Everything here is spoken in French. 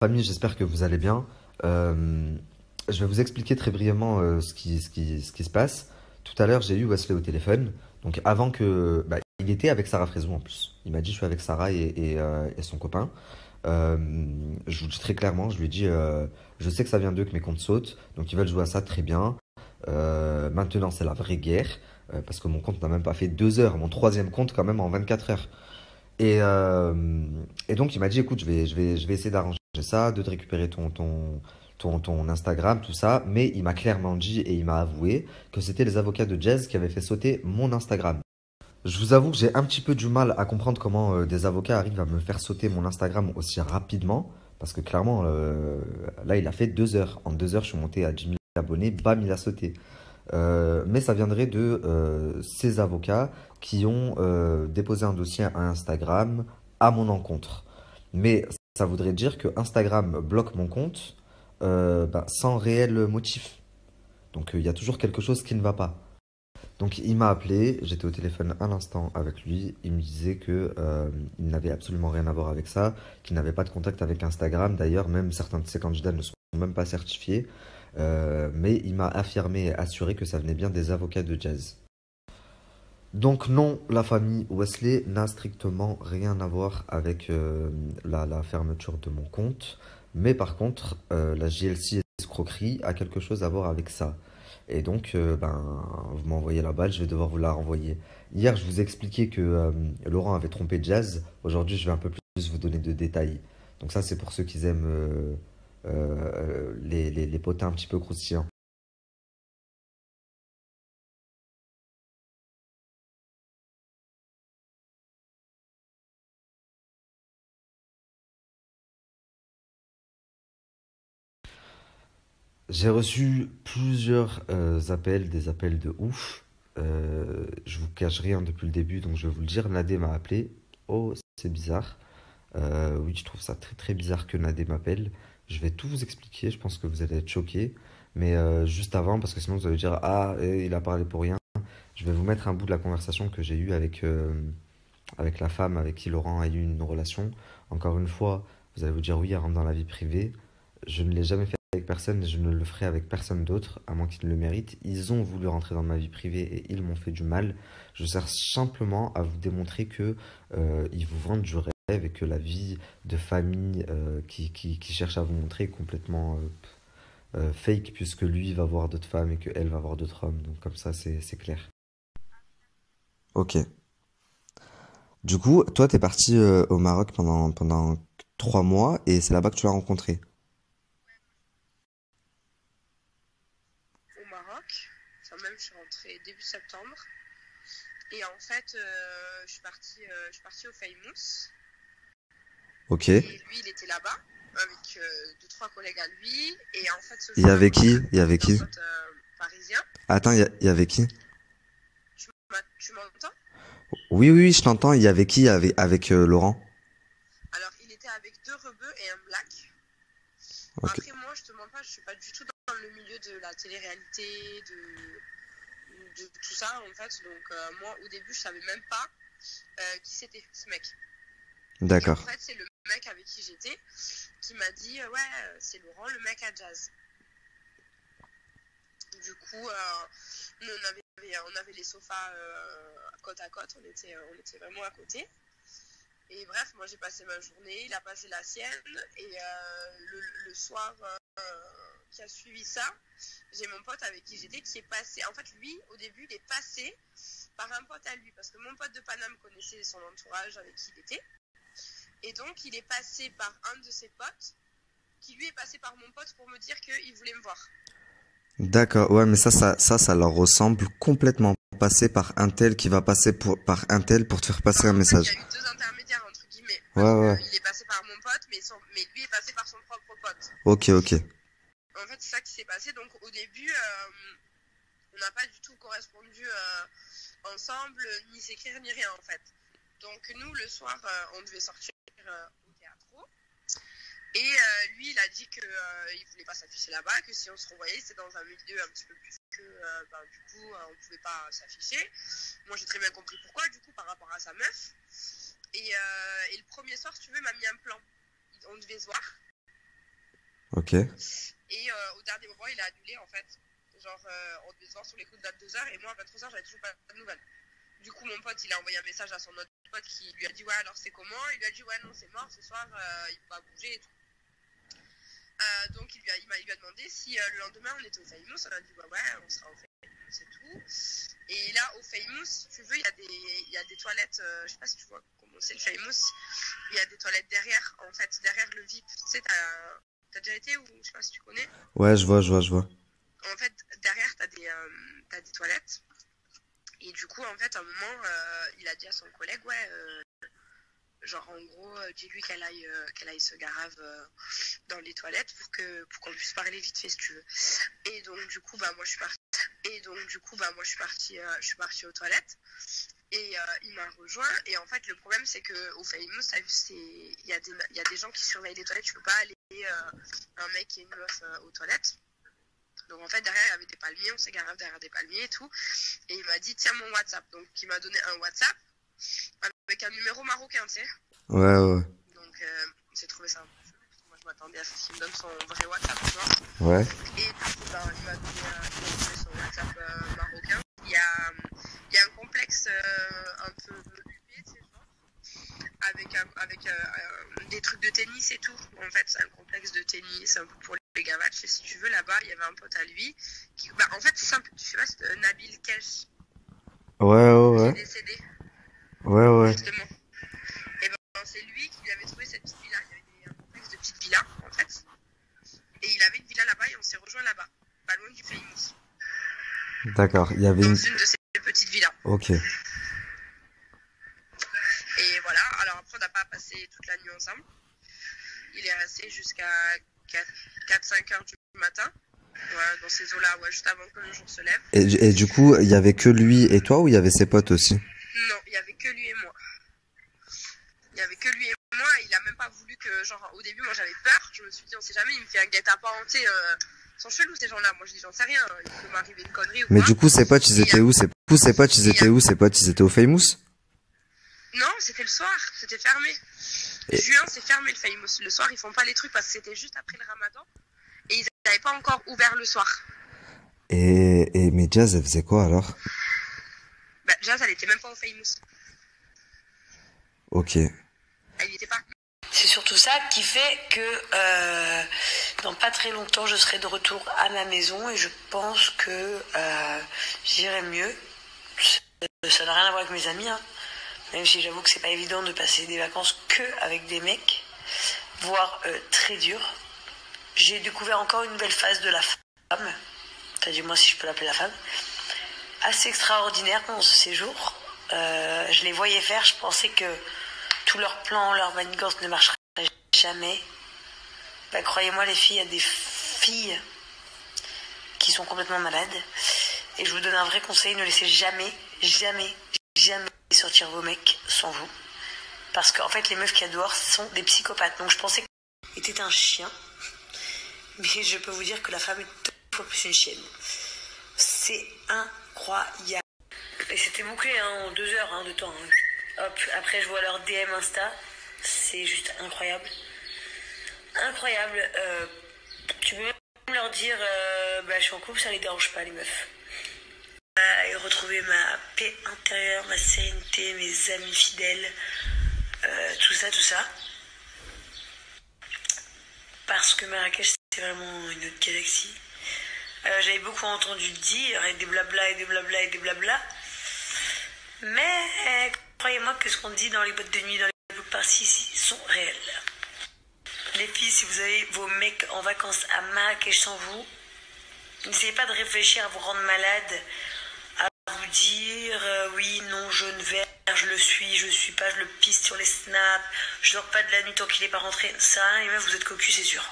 Famille, j'espère que vous allez bien. Euh, je vais vous expliquer très brièvement ce qui se passe. Tout à l'heure, j'ai eu Wesley au téléphone. Donc avant que... bah, il était avec Sarah Frézou en plus. Il m'a dit je suis avec Sarah et son copain. Euh, je vous dis très clairement, je lui ai dit je sais que ça vient d'eux que mes comptes sautent. Donc ils veulent jouer à ça très bien. Maintenant, c'est la vraie guerre. Parce que mon compte n'a même pas fait 2 heures. Mon troisième compte quand même en 24 heures. Et, euh, et donc il m'a dit, écoute, je vais essayer d'arranger ça, de te récupérer ton Instagram, tout ça. Mais il m'a clairement dit et il m'a avoué que c'était les avocats de Jazz qui avaient fait sauter mon Instagram. Je vous avoue que j'ai un petit peu du mal à comprendre comment des avocats arrivent à me faire sauter mon Instagram aussi rapidement. Parce que clairement, là, il a fait 2 heures. En 2 heures, je suis monté à 10 000 abonnés, bam, il a sauté. Mais ça viendrait de ces avocats qui ont déposé un dossier à Instagram à mon encontre. Mais ça voudrait dire que Instagram bloque mon compte bah, sans réel motif. Donc il y a toujours quelque chose qui ne va pas. Donc il m'a appelé, j'étais au téléphone à l'instant avec lui, il me disait que il n'avait absolument rien à voir avec ça, qu'il n'avait pas de contact avec Instagram. D'ailleurs, même certains de ses candidats ne sont même pas certifiés. Mais il m'a affirmé et assuré que ça venait bien des avocats de Jazz. Donc non, la famille Wesley n'a strictement rien à voir avec la fermeture de mon compte. Mais par contre, la JLC escroquerie a quelque chose à voir avec ça. Et donc, ben, vous m'envoyez la balle, je vais devoir vous la renvoyer. Hier, je vous ai expliqué que Laurent avait trompé Jazz. Aujourd'hui, je vais un peu plus vous donner de détails. Donc ça, c'est pour ceux qui aiment les potins un petit peu croustillants. J'ai reçu plusieurs appels, des appels de ouf. Je vous cache rien depuis le début, donc je vais vous le dire. Nadé m'a appelé. Oh, c'est bizarre. Oui, je trouve ça très très bizarre que Nadé m'appelle. Je vais tout vous expliquer, je pense que vous allez être choqués. Mais juste avant, parce que sinon vous allez dire, ah, il a parlé pour rien. Je vais vous mettre un bout de la conversation que j'ai eue avec la femme avec qui Laurent a eu une relation. Encore une fois, vous allez vous dire, oui, elle rentre dans la vie privée. Je ne l'ai jamais fait avec personne et je ne le ferai avec personne d'autre, à moins qu'ils ne le méritent. Ils ont voulu rentrer dans ma vie privée et ils m'ont fait du mal. Je cherche simplement à vous démontrer que ils vous vendent du rêve et que la vie de famille qui cherche à vous montrer est complètement fake, puisque lui va voir d'autres femmes et qu'elle va voir d'autres hommes. Donc comme ça, c'est clair. Ok. Du coup, toi, t'es parti au Maroc pendant 3 mois et c'est là-bas que tu l'as rencontré. Au Maroc. Enfin, même, je suis rentrée début septembre. Et en fait, je suis partie au Famous. Ok. Et lui, il était là-bas avec deux, trois collègues à lui. Et en fait, ce Il y jour-là, avait moi, je suis qui? Il y accompagnée avait d'un qui? pote parisien. Attends, il y avait qui? Tu m'entends? Oui, oui, oui, je t'entends. Il y avait qui avec Laurent? Alors, il était avec deux rebeux et un black. Bon, Ok. après, moi, je te mens pas, je suis pas du tout dans le milieu de la télé-réalité, de tout ça, en fait. Donc, moi, au début, je savais même pas qui c'était, ce mec. Et en D'accord. fait, c'est le mec avec qui j'étais qui m'a dit ouais, c'est Laurent, le mec à Jazz. Du coup, nous, on avait les sofas côte à côte, on était vraiment à côté. Et bref, moi j'ai passé ma journée, il a passé la sienne. Et le soir qui a suivi ça, j'ai mon pote avec qui j'étais qui est passé. En fait, lui, au début, il est passé par un pote à lui. Parce que mon pote de Paname connaissait son entourage avec qui il était. Et donc, il est passé par un de ses potes qui lui est passé par mon pote pour me dire qu'il voulait me voir. D'accord. Ouais, mais ça leur ressemble complètement. Passer par un tel qui va passer par un tel pour te faire passer un En fait, il y message. a eu deux intermédiaires, entre guillemets. Ouais, Parce ouais. qu'il est passé par mon pote, mais lui est passé par son propre pote. Ok, ok. En fait, c'est ça qui s'est passé. Donc, au début, on n'a pas du tout correspondu ensemble, ni s'écrire, ni rien, en fait. Donc, nous, le soir, on devait sortir au théâtre. Et lui, il a dit qu'il ne voulait pas s'afficher là-bas, que si on se revoyait, c'était dans un milieu un petit peu plus que du coup, on ne pouvait pas s'afficher. Moi, j'ai très bien compris pourquoi, du coup, par rapport à sa meuf. Et le premier soir, si tu veux, il m'a mis un plan. On devait se voir. Ok. Et au dernier moment, il a annulé en fait. Genre, on devait se voir sur les coups de 22h et moi à 23h, j'avais toujours pas de nouvelles. Du coup, mon pote, il a envoyé un message à son autre pote qui lui a dit ouais, alors c'est comment? Il lui a dit ouais, non, c'est mort ce soir, il peut pas bouger et tout. Donc il lui a demandé si le lendemain on était au Famous. On a dit ouais, on sera au Famous, c'est tout. Et là, au Famous, si tu veux, il y a des toilettes, je sais pas si tu vois comment c'est le Famous. Il y a des toilettes derrière, en fait, derrière le VIP. Tu sais, t'as déjà été ou je sais pas si tu connais. Ouais, je vois, je vois, je vois. En fait, derrière, t'as des toilettes. Et du coup, en fait, à un moment, il a dit à son collègue, ouais, genre en gros, dis-lui qu'elle aille se garave dans les toilettes pour qu'on puisse parler vite fait si tu veux. Et donc du coup moi je suis partie. Je suis partie aux toilettes. Et il m'a rejoint. Et en fait le problème c'est que au Famous, t'as vu, il y a des gens qui surveillent les toilettes. Tu peux pas aller un mec et une meuf aux toilettes. Donc en fait derrière il y avait des palmiers, on s'est garé derrière des palmiers et tout. Et il m'a dit tiens mon WhatsApp. Donc il m'a donné un WhatsApp avec un numéro marocain, tu sais. Ouais, ouais. Donc j'ai trouvé ça un peu chelou, parce que moi je m'attendais à ce qu'il me donne son vrai WhatsApp, tu vois. Ouais. Et du coup, il m'a donné son WhatsApp marocain. Il y a un complexe un peu huppé, tu sais, genre, avec des trucs de tennis et tout. En fait, c'est un complexe de tennis un peu pour les gavatches. Et si tu veux, là-bas, il y avait un pote à lui qui, en fait, c'est simple. Je sais pas, c'est Nabil Kesh Ouais, ouais, qui est ouais. décédé, Ouais, ouais. justement. Et c'est lui qui lui avait trouvé cette petite villa. Il y avait un complexe de petites villas, en fait. Et il avait une villa là-bas et on s'est rejoint là-bas, pas loin du Famous. D'accord. Il y avait Dans une. une de ces petites villas. Ok. Et voilà, alors après on n'a pas passé toute la nuit ensemble. Il est resté jusqu'à 4-5 heures du matin. Ouais, dans ces eaux-là, ouais, juste avant que le jour se lève. Et du coup, il y avait que lui et toi ou il y avait ses potes aussi? Non, il y avait que lui et moi. Il y avait que lui et moi, il a même pas voulu que, genre, au début, moi j'avais peur. Je me suis dit, on sait jamais, il me fait un guet-apens, tu sais, ils sont chelous ces gens-là. Moi je dis, j'en sais rien, il peut m'arriver une connerie ou Mais quoi. du coup, ses potes, ils étaient où? Ses potes, ils étaient où? Ses potes, ils étaient au Famous? Non, c'était le soir, c'était fermé. Juin, c'est fermé le Famous. Le soir, ils font pas les trucs parce que c'était juste après le Ramadan. Et ils n'avaient pas encore ouvert le soir. Mais Jazz, elle faisait quoi alors? Bah, Jazz, elle était même pas au Famous. Ok. Elle y était pas. C'est surtout ça qui fait que dans pas très longtemps, je serai de retour à ma maison et je pense que j'irai mieux. Ça n'a rien à voir avec mes amis, hein. Même si j'avoue que c'est pas évident de passer des vacances que avec des mecs, voire très dur. J'ai découvert encore une nouvelle phase de la femme, enfin du moins si je peux l'appeler la femme, assez extraordinaire pendant ce séjour. Je les voyais faire, je pensais que tous leurs plans, leurs manigances ne marcheraient jamais. Bah, croyez-moi les filles, il y a des filles qui sont complètement malades. Et je vous donne un vrai conseil, ne laissez jamais sortir vos mecs sans vous. Parce qu'en fait, les meufs qu'il y a dehors sont des psychopathes. Donc je pensais qu'il était un chien. Mais je peux vous dire que la femme est 2 fois plus une chienne. C'est incroyable. Et c'était bouclé en 2 heures de temps. Hop, après je vois leur DM Insta. C'est juste incroyable. Incroyable. Tu peux même leur dire je suis en couple, ça les dérange pas les meufs. Et retrouver ma paix intérieure, ma sérénité, mes amis fidèles, tout ça. Parce que Marrakech c'est vraiment une autre galaxie. J'avais beaucoup entendu dire et des blabla. Mais croyez-moi que ce qu'on dit dans les boîtes de nuit, dans les boucles par-ci sont réels. Les filles, si vous avez vos mecs en vacances à Marrakech sans vous, n'essayez pas de réfléchir à vous rendre malade, à vous dire oui, non, jaune, vert, je le suis pas, je le pisse sur les snaps, je dors pas de la nuit tant qu'il est pas rentré. Ça, les meufs, vous êtes cocu, c'est sûr.